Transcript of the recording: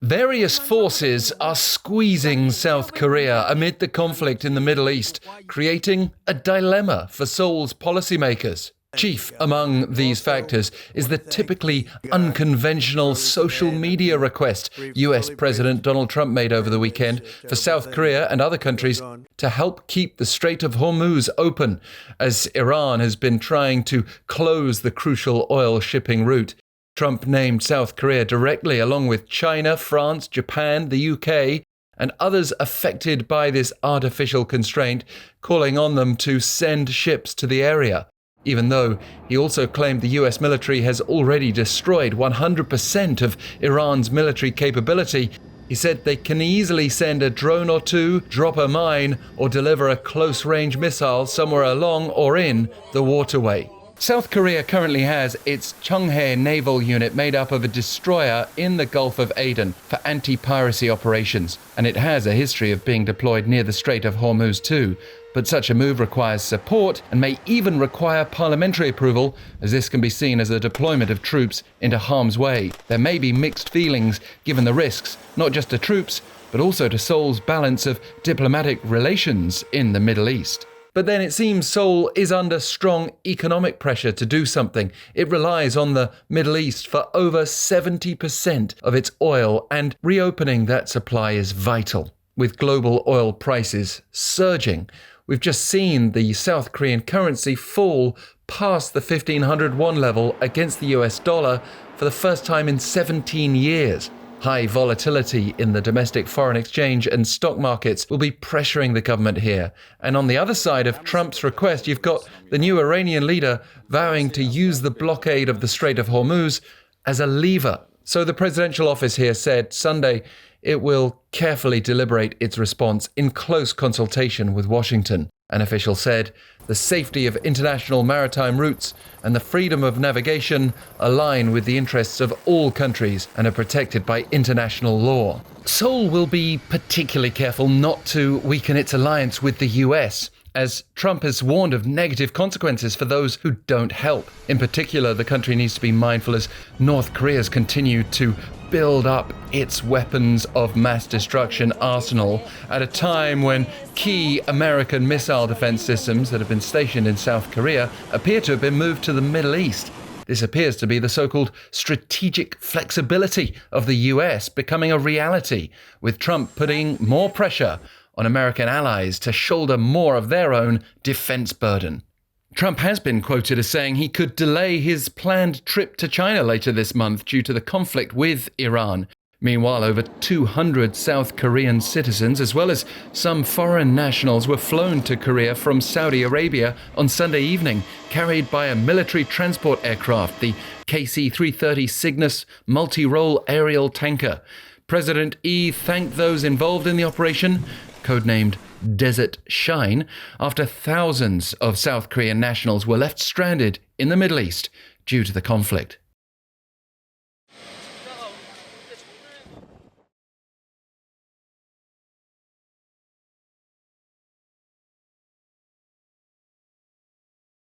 Various forces are squeezing South Korea amid the conflict in the Middle East, creating a dilemma for Seoul's policymakers. Chief among these factors is the typically unconventional social media request US President Donald Trump made over the weekend for South Korea and other countries to help keep the Strait of Hormuz open, as Iran has been trying to close the crucial oil shipping route. Trump named South Korea directly, along with China, France, Japan, the UK, and others affected by this artificial constraint, calling on them to send ships to the area. Even though he also claimed the US military has already destroyed 100% of Iran's military capability, he said they can easily send a drone or two, drop a mine, or deliver a close-range missile somewhere along or in the waterway. South Korea currently has its Cheonghae naval unit made up of a destroyer in the Gulf of Aden for anti-piracy operations, and it has a history of being deployed near the Strait of Hormuz too. But such a move requires support and may even require parliamentary approval, as this can be seen as a deployment of troops into harm's way. There may be mixed feelings given the risks, not just to troops, but also to Seoul's balance of diplomatic relations in the Middle East. But then it seems Seoul is under strong economic pressure to do something. It relies on the Middle East for over 70% of its oil, and reopening that supply is vital. With global oil prices surging, we've just seen the South Korean currency fall past the 1,500 won level against the US dollar for the first time in 17 years. High volatility in the domestic foreign exchange and stock markets will be pressuring the government here. And on the other side of Trump's request, you've got the new Iranian leader vowing to use the blockade of the Strait of Hormuz as a lever. So the presidential office here said Sunday it will carefully deliberate its response in close consultation with Washington. An official said the safety of international maritime routes and the freedom of navigation align with the interests of all countries and are protected by international law. Seoul will be particularly careful not to weaken its alliance with the US, as Trump has warned of negative consequences for those who don't help. In particular, the country needs to be mindful as North Korea's continued to build up its weapons of mass destruction arsenal at a time when key American missile defense systems that have been stationed in South Korea appear to have been moved to the Middle East. This appears to be the so-called strategic flexibility of the US becoming a reality, with Trump putting more pressure on American allies to shoulder more of their own defense burden. Trump has been quoted as saying he could delay his planned trip to China later this month due to the conflict with Iran. Meanwhile, over 200 South Korean citizens, as well as some foreign nationals, were flown to Korea from Saudi Arabia on Sunday evening, carried by a military transport aircraft, the KC-330 Cygnus multi-role aerial tanker. President Yi thanked those involved in the operation, codenamed Desert Shine, after thousands of South Korean nationals were left stranded in the Middle East due to the conflict.